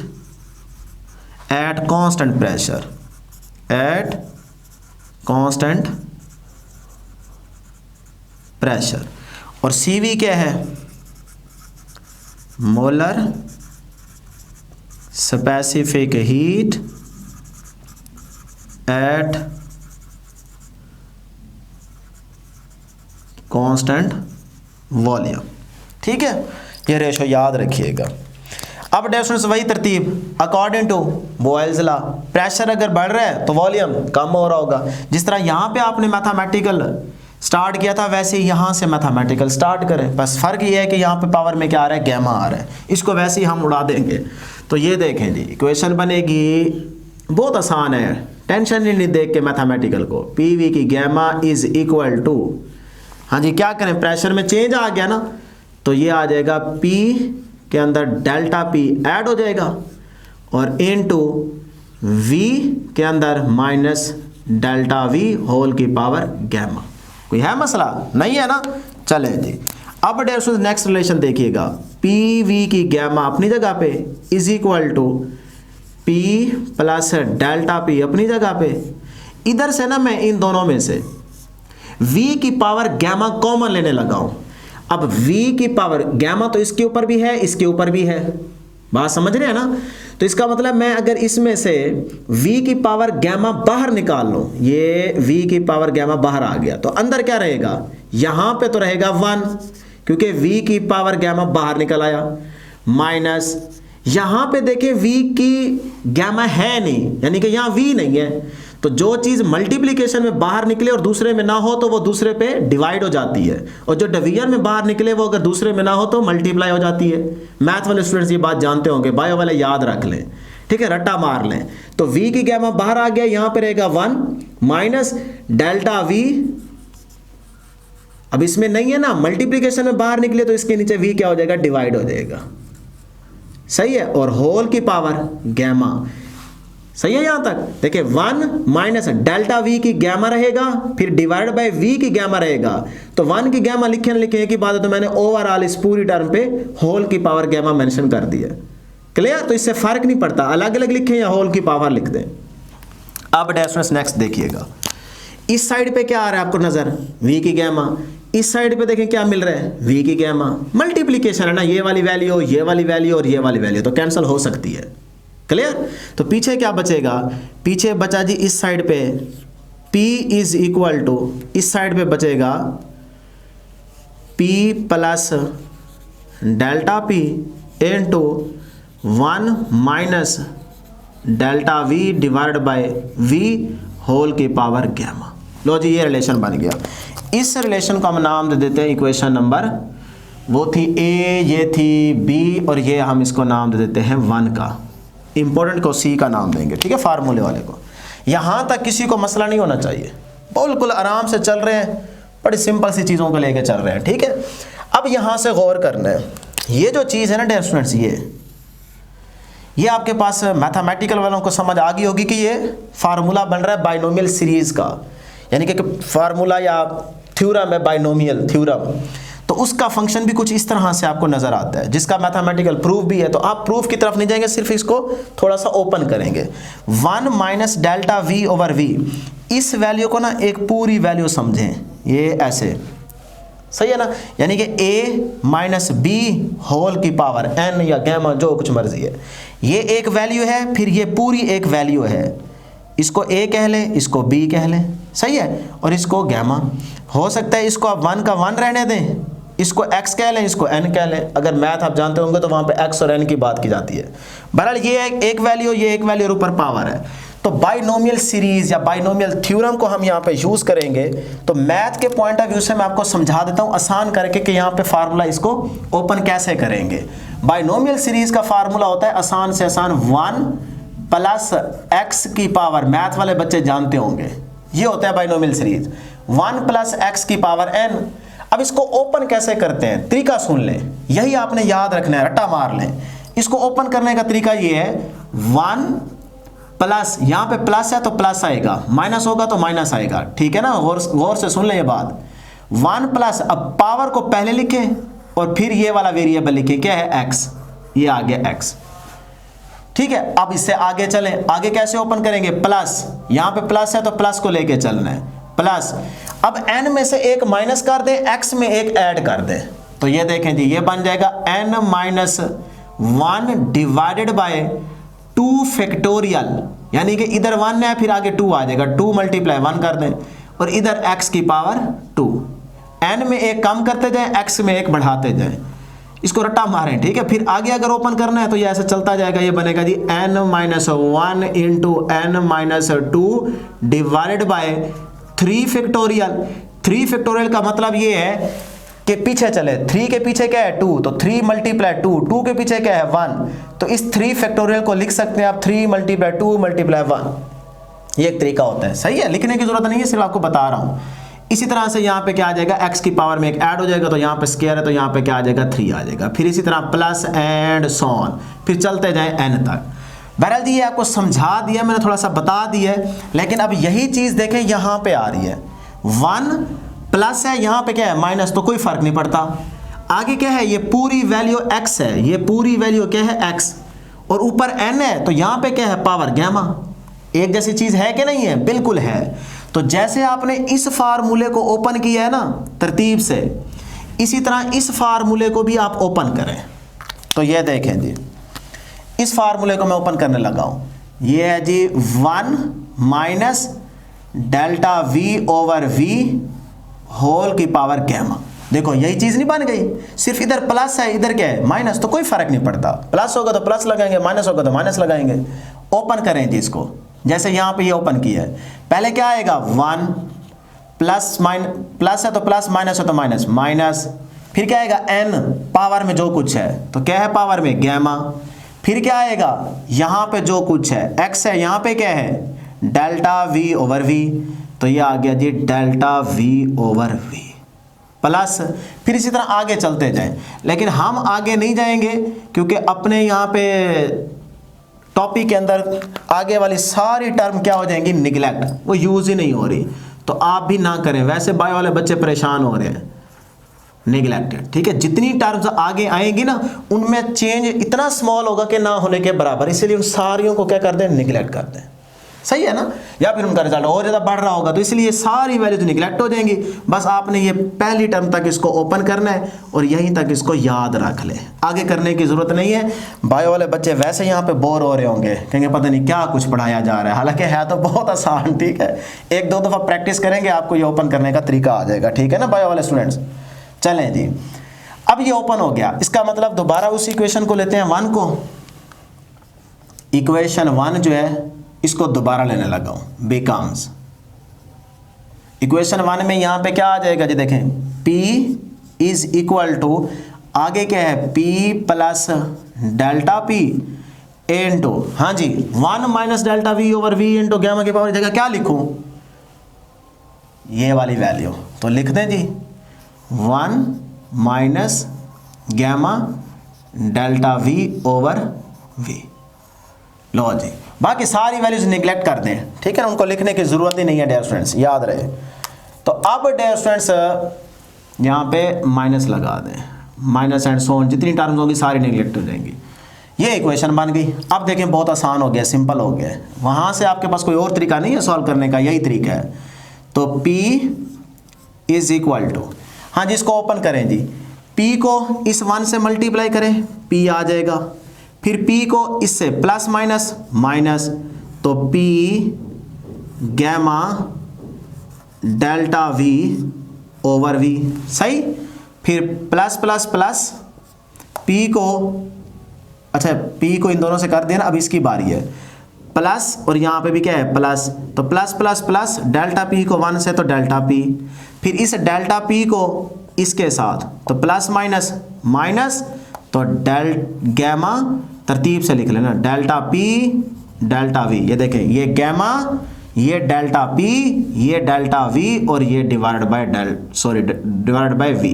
at constant pressure, at constant pressure. और Cv क्या है, molar specific heat at constant volume. ठीक है, ये रेशो याद रखिएगा। अब डेफिनेशन वही तरतीब according to Boyle's law, pressure अगर बढ़ रहा है तो वॉल्यूम कम हो रहा होगा। जिस तरह यहाँ पे आपने मैथमेटिकल स्टार्ट किया था वैसे ही यहाँ से मैथमेटिकल स्टार्ट करें, बस फर्क ये है कि यहाँ पे पावर में क्या आ रहा है, गैमा आ रहा है। इसको वैसे ही हम उड़ा देंगे। तो ये देखें जी, इक्वेशन बनेगी, बहुत आसान है, टेंशन ही नहीं देख के मैथमेटिकल को। पी वी की गैमा इज इक्वल टू, हाँ जी क्या करें, प्रेशर में चेंज आ गया ना, तो ये आ जाएगा पी के अंदर डेल्टा पी ऐड हो जाएगा और इनटू वी के अंदर माइनस डेल्टा वी होल की पावर गैमा। कोई है मसला? नहीं है ना? चले जी। अब नेक्स्ट रिलेशन देखिएगा, पी वी की गैमा अपनी जगह पे is equal to P plus delta P अपनी जगह पे। इधर से ना मैं इन दोनों में से v की पावर गैमा कॉमन लेने लगा हूं। अब v की पावर गैमा तो इसके ऊपर भी है, इसके ऊपर भी है, बात समझ रहे हैं ना? तो इसका मतलब मैं अगर इसमें से v की पावर गैमा बाहर निकाल लूं, ये v की पावर गैमा बाहर आ गया, तो अंदर क्या रहेगा, यहां पे तो रहेगा 1, क्योंकि v की पावर गैमा बाहर निकल आया, माइनस यहां पे देखिए v की गैमा है नहीं, यानी कि यहां v नहीं है। तो जो चीज मल्टीप्लिकेशन में बाहर निकले और दूसरे में ना हो तो वो दूसरे पे डिवाइड हो जाती है, और जो डिवीजन में बाहर निकले वो अगर दूसरे में ना हो तो मल्टीप्लाई हो जाती है। मैथ वाले स्टूडेंट्स ये बात जानते होंगे, बायो वाले याद रख लें, ठीक है, रट्टा मार लें। तो v की गैमा बाहर आ गया, यहां पे रहेगा 1 माइनस डेल्टा v। अब इसमें नहीं है ना, मल्टीप्लिकेशन में बाहर निकले तो इसके नीचे v क्या हो जाएगा, डिवाइड हो जाएगा, सही है, और होल की पावर गैमा। सही है यहां तक? देखिए 1 माइनस डेल्टा वी की गैमा रहेगा, फिर डिवाइड बाय वी की गैमा रहेगा। तो 1 की गैमा लिखे लिखे की बात है, तो मैंने ओवरऑल इस पूरी टर्म पे होल की पावर गैमा मेंशन कर दिया। क्लियर? तो इससे फर्क नहीं पड़ता अलग अलग लिखें या होल की पावर लिख दें। अब डेफिनेशन नेक्स्ट देखिएगा, इस साइड पे क्या आ रहा है आपको नजर, वी की गैमा, इस साइड पे देखें क्या मिल रहा है, वी की गैमा। मल्टीप्लीकेशन है ना, ये वाली वैल्यू, ये वाली वैल्यू और ये वाली वैल्यू, तो कैंसिल हो सकती है। क्लियर? तो पीछे क्या बचेगा, पीछे बचा जी इस साइड पे P इज इक्वल टू, इस साइड पे बचेगा P plus delta P into 1 minus delta V divide by V whole की पावर गैमा। लो जी ये रिलेशन बन गया। इस रिलेशन को हम नाम दे देते हैं इक्वेशन नंबर, वो थी A, ये थी B, और ये हम इसको नाम दे देते हैं 1 का, इंपॉर्टेंट को C का नाम देंगे, ठीक है, फार्मूले वाले को। यहां तक किसी को मसला नहीं होना चाहिए, बिल्कुल आराम से चल रहे हैं, बड़ी सिंपल सी चीज़ों को लेके चल रहे हैं, ठीक है। अब यहां से गौर करना है, ये जो चीज़ है ना डियर स्टूडेंट्स, ये आपके पास मैथमेटिकल वालों को समझ आ गई होगी कि ये फार्मूला बन रहा है बाइनोमियल सीरीज का, यानी कि फार्मूला या थ्योरम है, बाइनोमियल थ्योरम। तो उसका फंक्शन भी कुछ इस तरह से आपको नजर आता है, जिसका मैथमेटिकल प्रूफ भी है। तो आप प्रूफ की तरफ नहीं जाएंगे, सिर्फ इसको थोड़ा सा ओपन करेंगे। 1 minus delta V over V, इस वैल्यू को ना एक पूरी वैल्यू समझें, ये ऐसे, सही है ना, यानी कि a माइनस बी होल की पावर n या गैमा जो कुछ मर्जी है, ये एक वैल्यू है, फिर ये पूरी एक वैल्यू है, इसको a कह लें, इसको b कह लें, सही है, और इसको गैमा। हो सकता है इसको आप 1 का 1 रहने दें, इसको x कह लें, इसको n कह लें। अगर मैथ आप जानते होंगे तो वहां पे x और n की बात की जाती है। बहरहाल ये एक वैल्यू, ये एक वैल्यू और ऊपर पावर है। तो बाइनोमियल सीरीज या बाइनोमियल थ्योरम को हम यहाँ पे यूज करेंगे। तो मैथ के पॉइंट ऑफ व्यू से मैं आपको समझा देता हूँ आसान करके कि यहाँ पे फार्मूला इसको ओपन कैसे करेंगे। बाइनोमियल सीरीज का फार्मूला होता है आसान से आसान 1 प्लस x की पावर, मैथ वाले बच्चे जानते होंगे, ये होता है बाइनोमियल सीरीज, 1 प्लस x की पावर n। अब इसको ओपन कैसे करते हैं, तरीका सुन लें, यही आपने याद रखना है, रट्टा मार लें। इसको ओपन करने का तरीका ये है, 1 प्लस, यहां पे प्लस है तो प्लस आएगा, माइनस होगा तो माइनस आएगा, ठीक है ना, गौर से सुन लें ये बात। 1 प्लस, अब पावर को पहले लिखें और फिर ये वाला वेरिएबल लिखें, क्या है, x, ये आ गया x, ठीक है। अब इससे आगे चलें, आगे कैसे ओपन करेंगे, प्लस, यहां पे प्लस है तो प्लस को लेके चलना है, प्लस। अब n में से एक माइनस कर दें, x में एक ऐड कर दें, तो ये देखें जी, ये बन जाएगा n minus 1 divided by 2 factorial, यानी कि इधर 1 है फिर आगे 2 आ जाएगा, 2 मल्टीप्लाई 1 कर दें, और इधर x की पावर 2, n में एक कम करते जाएं, x में एक बढ़ाते जाएं, इसको रट्टा मारें, ठीक है। फिर आगे अगर ओपन करना है तो ये ऐसे चलता जाएगा, ये बनेगा जी n-1 into n-2 divided by 3 factorial. 3 factorial का मतलब ये है कि पीछे चले, 3 के पीछे क्या है 2, तो 3 मल्टीप्लाई 2, 2 के पीछे क्या है 1, तो इस 3 फैक्टोरियल को लिख सकते हैं आप 3 मल्टीप्लाई 2 मल्टीप्लाई 1। ये एक तरीका होता है, सही है, लिखने की जरूरत नहीं है, सिर्फ आपको बता रहा हूं। इसी तरह से यहाँ पे क्या आ जाएगा, x की पावर में एक ऐड हो जाएगा, तो यहाँ पे स्क्वायर है तो यहाँ पे क्या आ जाएगा 3 आ जाएगा। फिर इसी तरह प्लस एंड सो ऑन, फिर चलते जाएं n तक। बहरहाल जी ये आपको समझा दिया मैंने, थोड़ा सा बता दिया, लेकिन अब यही चीज देखें यहाँ पे आ रही है 1 प्लस है, यहाँ पे क्या है माइनस, तो कोई फर्क नहीं पड़ता। आगे क्या है, ये पूरी वैल्यू x है, ये पूरी वैल्यू क्या है x, और ऊपर n है, तो यहाँ पे क्या है पावर गैमा। एक जैसी चीज है कि नहीं है, बिल्कुल है। तो जैसे आपने इस फार्मूले को ओपन किया है ना तरतीब से, इसी तरह इस फार्मूले को भी आप ओपन करें। तो ये देखें जी, इस फार्मूले को मैं ओपन करने लगा हूं, ये है जी 1 minus delta v over v whole की पावर गैमा। देखो यही चीज नहीं बन गई, सिर्फ इधर प्लस है इधर क्या है माइनस, तो कोई फर्क नहीं पड़ता, प्लस होगा तो प्लस लगाएंगे, माइनस होगा तो माइनस लगाएंगे। ओपन करें जी इसको, जैसे यहां पे ये ओपन किया है, पहले क्या आएगा 1 प्लस है तो प्लस, माइनस है तो माइनस माइनस, फिर क्या आएगा n पावर में जो कुछ है, तो क्या है पावर में गैमा। फिर क्या आएगा यहां पे जो कुछ है x है, यहां पे क्या है डेल्टा v ओवर v, तो ये आ गया जी delta v over v plus. फिर इसी तरह आगे चलते जाएं, लेकिन हम आगे नहीं जाएंगे क्योंकि अपने यहाँ पे टॉपिक के अंदर आगे वाली सारी टर्म क्या हो जाएंगी निगलेक्ट, वो यूज ही नहीं हो रही, तो आप भी ना करें। वैसे बायो वाले बच्चे परेशान हो रहे हैं, निगलेक्टेड, ठीक है। जितनी टर्म्स आगे आएंगी ना उनमें चेंज इतना स्मॉल होगा कि ना होने के बराबर, इसलिए उन सारियों को क्या कर दें निगलेक्ट कर दें, सही है ना। या फिर उनका रिजल्ट और ज़्यादा बढ़ रहा होगा, तो इसलिए सारी वैल्यूज निगलेक्ट हो जाएंगी। बस आपने ये पहली टर्म तक इसको ओपन करना है और यहीं तक इसको याद रख ले, आगे करने की ज़रूरत नहीं है। बायो वाले बच्चे वैसे यहाँ पे बोर हो रहे होंगे, कहेंगे पता नहीं क्या कुछ पढ़ाया जा रहा है, हालांकि है तो बहुत आसान, ठीक है। 1-2 दफ़ा प्रैक्टिस करेंगे आपको ये ओपन करने का तरीका आ जाएगा, ठीक है ना बायो वाले स्टूडेंट्स। चलें जी, अब ये ओपन हो गया, इसका मतलब दोबारा उस इक्वेशन को लेते हैं 1 को, इक्वेशन 1 जो है इसको दोबारा लेने लगा हूं, बिकम्स इक्वेशन 1 में यहां पे क्या आ जाएगा जी, देखें P इज इक्वल टू, आगे क्या है P plus delta P into, हाँ जी 1 minus delta V over V into gamma की पावर जगह क्या लिखूं, ये वाली वैल्यू, तो लिख दें जी 1 minus gamma delta V over V। लो जी, बाकी सारी वैल्यूज निगलेक्ट कर दें, ठीक है ना, उनको लिखने की जरूरत ही नहीं है डियर स्टूडेंट्स, याद रहे। तो अब डियर स्टूडेंट्स यहाँ पे माइनस लगा दें, माइनस एंड सो ऑन, जितनी टर्म्स होंगी सारी निगलेक्ट हो जाएंगी। ये इक्वेशन बन गई। अब देखें बहुत आसान हो गया, सिंपल हो गया, वहाँ से आपके पास कोई और तरीका नहीं है सॉल्व करने का, यही तरीका है। तो P इज इक्वल टू, हाँ जी इसको ओपन करें जी, P को इस 1 से मल्टीप्लाई करें, P आ जाएगा, फिर P को इससे प्लस माइनस माइनस, तो P gamma delta V over V, सही। फिर प्लस प्लस प्लस P को, अच्छा P को इन दोनों से कर दिया ना, अब इसकी बारी है प्लस, और यहाँ पे भी क्या है प्लस, तो plus plus plus delta P को 1 से तो डेल्टा P, फिर इस डेल्टा P को इसके साथ तो प्लस माइनस माइनस, तो डेल गैमा तरतीब से लिख लेना डेल्टा P डेल्टा V, ये देखें ये गैमा, ये डेल्टा P, ये डेल्टा V और ये डिवाइडेड बाय V।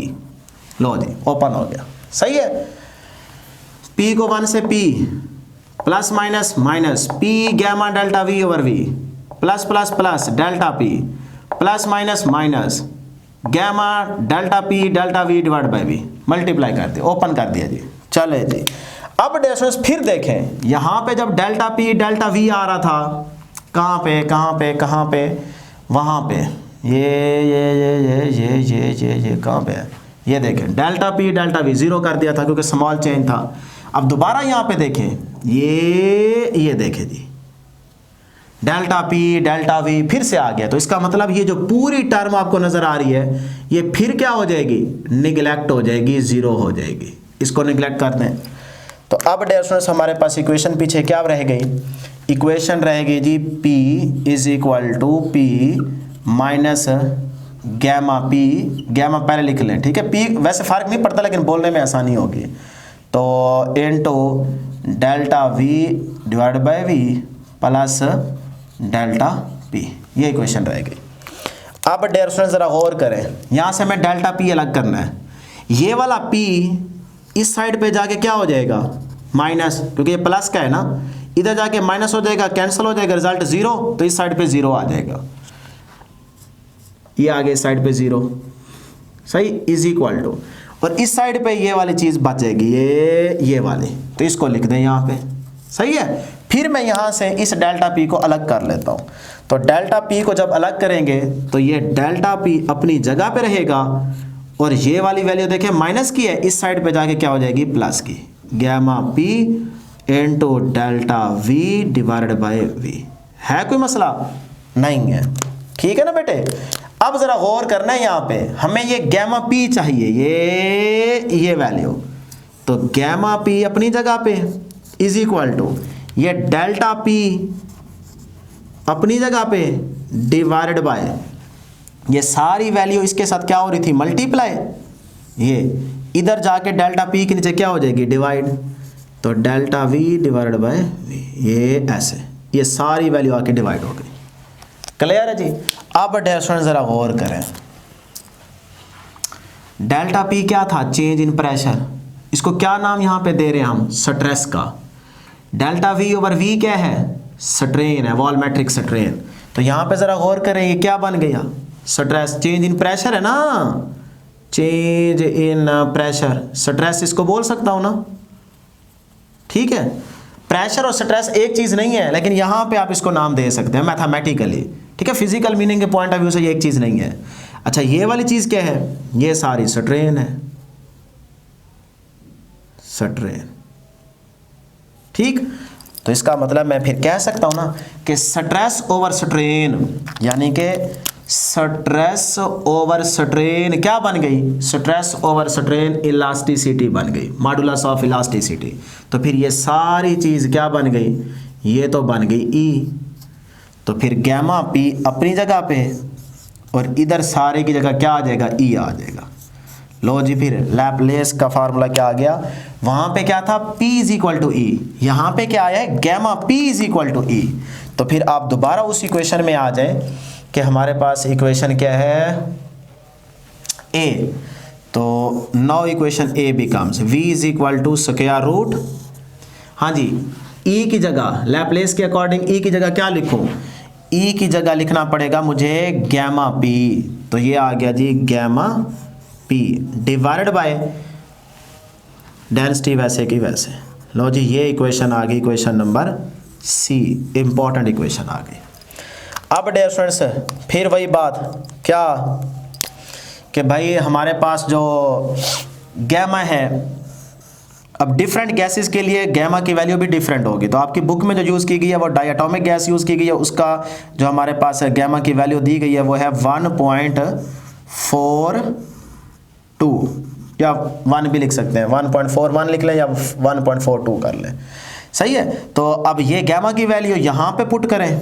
लो जी ओपन हो गया, सही है। P को 1 से P plus minus minus, P gamma delta V over V, plus plus plus delta P plus minus minus gamma delta P delta V divide by V, multiply कर दिया, ओपन कर दिया जी। चले जी, अब डिस्टेंस फिर देखें, यहाँ पे जब डेल्टा P डेल्टा V आ रहा था, कहाँ पे वहाँ पे ये कहाँ पे है, ये देखें डेल्टा P डेल्टा V 0 कर दिया था क्योंकि स्मॉल चेंज था। अब दोबारा यहाँ पे देखें, ये देखें जी डेल्टा पी डेल्टा वी फिर से आ गया। तो इसका मतलब ये जो पूरी टर्म आपको नजर आ रही है ये फिर क्या हो जाएगी, निगलेक्ट हो जाएगी, जीरो हो जाएगी। इसको निगलेक्ट कर दें। तो अब डियर स्टूडेंट्स हमारे पास इक्वेशन पीछे क्या रह गई, इक्वेशन रहेगी जी P is equal to P minus gamma P, gamma पहले लिख लें, ठीक है। P वैसे फर्क नहीं पड़ता लेकिन बोलने में आसानी होगी। तो into delta V divide by V plus delta P, ये इक्वेशन रहेगी। अब डियर स्टूडेंट्स जरा गौर करें, यहाँ से हमें डेल्टा P अलग करना है। ये वाला P इस साइड पे जाके क्या हो जाएगा, माइनस, क्योंकि ये प्लस का है ना, इधर जाके माइनस हो जाएगा, कैंसिल हो जाएगा, रिजल्ट जीरो। तो इस साइड पे जीरो आ जाएगा, ये आगे इस साइड पे जीरो, सही, इज इक्वल टू, और इस साइड पे ये वाली चीज बचेगी, ये वाली, तो इसको लिख दें यहाँ पे, सही है। फिर मैं यहाँ से इस डेल्टा पी को अलग कर लेता हूँ। तो डेल्टा पी को जब अलग करेंगे तो ये डेल्टा पी अपनी जगह पे रहेगा, और ये वाली वैल्यू देखें माइनस की है, इस साइड पे जाके क्या हो जाएगी, प्लस की, gamma P into delta V divided by V. है कोई मसला? नहीं है, ठीक है ना बेटे। अब जरा गौर करना है, यहाँ पे हमें ये गैमा पी चाहिए, ये वैल्यू। तो गैमा पी अपनी जगह पे इज इक्वल टू ये डेल्टा पी अपनी जगह पे डिवाइडेड बाय ये सारी वैल्यू इसके साथ क्या हो रही थी, मल्टीप्लाई, ये इधर जाके डेल्टा पी के नीचे क्या हो जाएगी, डिवाइड। तो delta V divided by V, ये ऐसे, ये सारी वैल्यू आके डिवाइड हो गई। क्लियर है जी। अब डियर स्टूडेंट जरा गौर करें, डेल्टा पी क्या था, चेंज इन प्रेशर, इसको क्या नाम यहां पे दे रहे हैं हम, स्ट्रेस का। डेल्टा वी ओवर वी क्या है, स्ट्रेन है, वॉल्यूमेट्रिक स्ट्रेन। तो यहां पे जरा गौर करें, ये क्या बन गया, स्ट्रेस, चेंज इन प्रेशर है ना, चेंज इन प्रेशर, स्ट्रेस इसको बोल सकता हूं ना, ठीक है। प्रेशर और स्ट्रेस एक चीज नहीं है, लेकिन यहां पे आप इसको नाम दे सकते हैं मैथमेटिकली, ठीक है। फिजिकल मीनिंग के पॉइंट ऑफ व्यू से ये एक चीज नहीं है। अच्छा, ये वाली चीज क्या है, ये सारी स्ट्रेन है, स्ट्रेन, ठीक। तो इसका मतलब मैं फिर कह सकता हूं ना कि स्ट्रेस ओवर स्ट्रेन, यानी कि स्ट्रेस ओवर स्ट्रेन क्या बन गई, स्ट्रेस ओवर स्ट्रेन इलास्टिसिटी बन गई, मॉडुलस ऑफ इलास्टिसिटी। तो फिर ये सारी चीज क्या बन गई, ये तो बन गई ई। तो फिर गैमा पी अपनी जगह पे और इधर सारे की जगह क्या आ जाएगा, ई आ जाएगा। लो जी, फिर लैपलेस का फार्मूला क्या आ गया, वहां पे क्या था, P is equal to E, यहां पे क्या आया है, gamma P is equal to E. तो फिर आप दोबारा उस इक्वेशन में आ जाएं कि हमारे पास इक्वेशन क्या है, A। तो now equation A becomes V is equal to square root, हाँ जी, E की जगह लैपलेस के अकॉर्डिंग E की जगह क्या लिखूं, E की जगह लिखना पड़ेगा मुझे गैमा P। तो ये आ गया जी gamma P divided by density वैसे की वैसे। लो जी, ये इक्वेशन आ गई, equation number C, important equation आ गई। अब डियर स्टूडेंट्स फिर वही बात क्या कि भाई हमारे पास जो गैमा है, अब डिफरेंट गैसेस के लिए गैमा की वैल्यू भी डिफरेंट होगी। तो आपकी बुक में जो यूज़ की गई है वो डायटोमिक गैस यूज़ की गई है, उसका जो हमारे पास गैमा की वैल्यू दी गई है वो है 1.42, या 1 भी लिख सकते हैं, 1.41 लिख लें या 1.42 कर लें, सही है। तो अब ये गैमा की वैल्यू यहाँ पे पुट करें,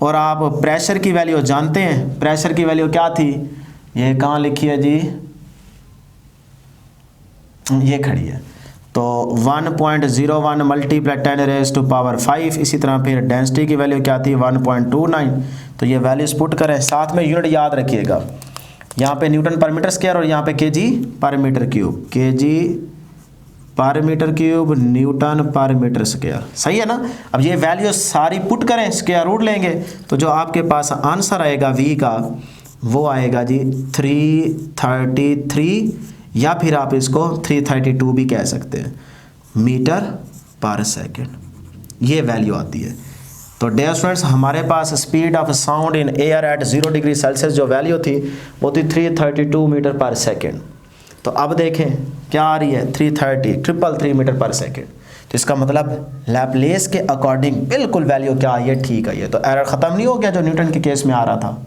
और आप प्रेशर की वैल्यू जानते हैं, प्रेशर की वैल्यू क्या थी, ये कहाँ लिखी है जी, ये खड़ी है। तो 1.01 मल्टीप्लाई 10⁵, इसी तरह फिर डेंसिटी की वैल्यू क्या थी 1.29। तो ये वैल्यूज पुट करें, साथ में यूनिट याद रखिएगा, यहाँ पे न्यूटन पर मीटर स्क्वायर और यहाँ पे केजी पर मीटर क्यूब, केजी पर metre cube, Newton per metre square, सही है ना। अब ये वैल्यू सारी पुट करें, स्क्वायर रूट लेंगे, तो जो आपके पास आंसर आएगा V का वो आएगा जी 333, या फिर आप इसको 332 भी कह सकते हैं, मीटर पर सेकेंड, ये वैल्यू आती है। तो डियर स्टूडेंट्स हमारे पास speed of sound in air at 0 degree Celsius जो वैल्यू थी वो थी 332 मीटर पर सेकेंड। तो अब देखें क्या आ रही है, 333 मीटर पर सेकेंड। तो इसका मतलब लैपलेस के अकॉर्डिंग बिल्कुल वैल्यू क्या आई है, ठीक है। ये तो एरर ख़त्म नहीं हो गया जो न्यूटन के केस में आ रहा था।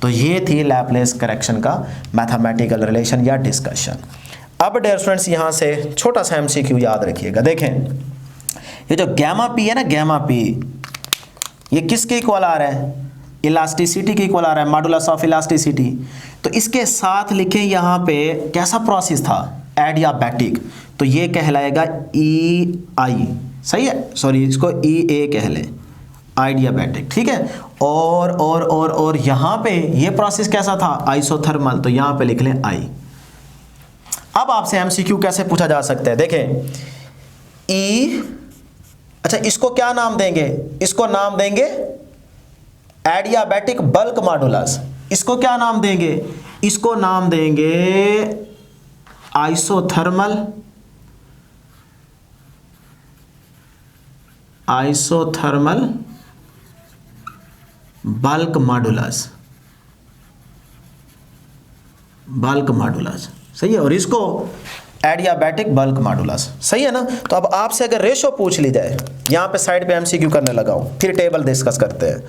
तो ये थी लैपलेस करेक्शन का मैथमेटिकल रिलेशन या डिस्कशन। अब डियर स्टूडेंट्स यहाँ से छोटा सा एमसीक्यू याद रखिएगा। देखें ये जो गैमा पी है ना, गैमा पी, ये किसके इक्वल आ रहा है, इलास्टिसिटी के इक्वल आ रहा है, मॉडुलस ऑफ इलास्टिसिटी। तो इसके साथ लिखें यहाँ पे कैसा प्रोसेस था, एडियाबैटिक, तो ये कहलाएगा ई आई, सही है, सॉरी इसको ई ए कह लें, आइडियाबैटिक, ठीक है। और यहाँ पे ये प्रोसेस कैसा था, आइसोथर्मल, तो यहाँ पे लिख लें आई। अब आपसे एमसीक्यू कैसे पूछा जा सकता है, देखें ई, अच्छा इसको क्या नाम देंगे, इसको नाम देंगे एडियाबैटिक बल्क मॉडुलस। इसको क्या नाम देंगे, इसको नाम देंगे आइसोथर्मल बल्क मॉडुलस, सही है। और इसको एडियाबैटिक बल्क मॉडुलस, सही है ना। तो अब आपसे अगर रेशो पूछ ली जाए, यहाँ पे साइड पे एमसीक्यू करने लगा हूँ, फिर टेबल डिस्कस करते हैं।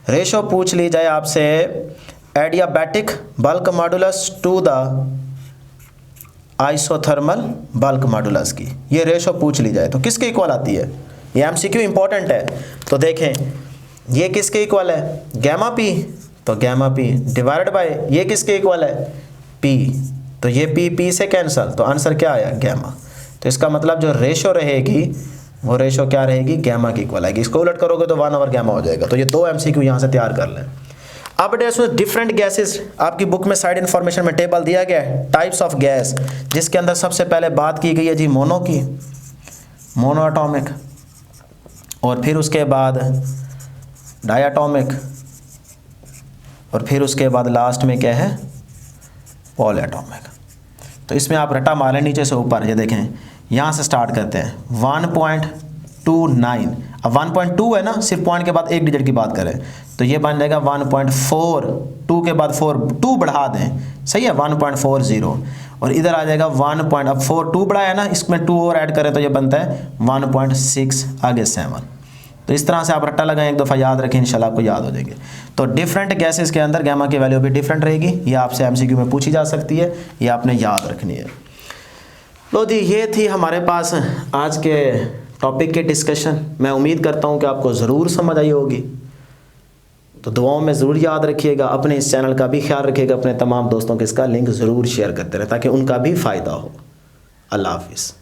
रेशो पूछ ली जाए आपसे adiabatic bulk modulus two the isothermal bulk modulus की, ये रेशो पूछ ली जाए तो किसके इक्वल आती है, ये एमसीक्यू इंपॉर्टेंट है। तो देखें ये किसके इक्वल है, गैमा पी, तो गैमा पी डिवाइडेड बाय ये किसके इक्वल है, पी, तो ये पी से कैंसल, तो आंसर क्या आया, गैमा। तो इसका मतलब जो रेशो रहेगी वो रेशो क्या रहेगी, गैमा की इक्वल आएगी। इसको उलट करोगे तो 1/, गैमा हो जाएगा। तो ये 2 एमसीक्यू यहाँ से तैयार कर लें। अब डिफरेंट गैसेस, आपकी बुक में साइड इन्फॉर्मेशन में टेबल दिया गया है, टाइप्स ऑफ गैस, जिसके अंदर सबसे पहले बात की गई है जी मोनो की, मोनो एटॉमिक, और फिर उसके बाद डायटॉमिक, और फिर उसके बाद लास्ट में क्या है, पॉली एटॉमिक। तो इसमें आप रटा मारें नीचे से ऊपर, ये देखें यहाँ से स्टार्ट करते हैं 1.29। अब 1.2 है ना, सिर्फ पॉइंट के बाद एक डिजिट की बात करें तो ये बन जाएगा 1.4, 2 के बाद 4, 2 बढ़ा दें, सही है, 1.40, और इधर आ जाएगा 1. अब 4 2 बढ़ाया ना, इसमें 2 और ऐड करें तो ये बनता है 1.6, आगे 7। तो इस तरह से आप रट्टा लगाएं, एक दफ़ा याद रखें, इंशाल्लाह आपको याद हो जाएंगे। तो डिफरेंट गैसेस के अंदर गैमा की वैल्यू भी डिफरेंट रहेगी, ये आपसे एमसीक्यू में पूछी जा सकती है, ये आपने याद रखनी है। लो जी, ये थी हमारे पास आज के टॉपिक के डिस्कशन। मैं उम्मीद करता हूँ कि आपको ज़रूर समझ आई होगी। तो दुआओं में ज़रूर याद रखिएगा, अपने इस चैनल का भी ख्याल रखिएगा, अपने तमाम दोस्तों के इसका लिंक ज़रूर शेयर करते रहें ताकि उनका भी फ़ायदा हो। अल्लाह हाफिज़।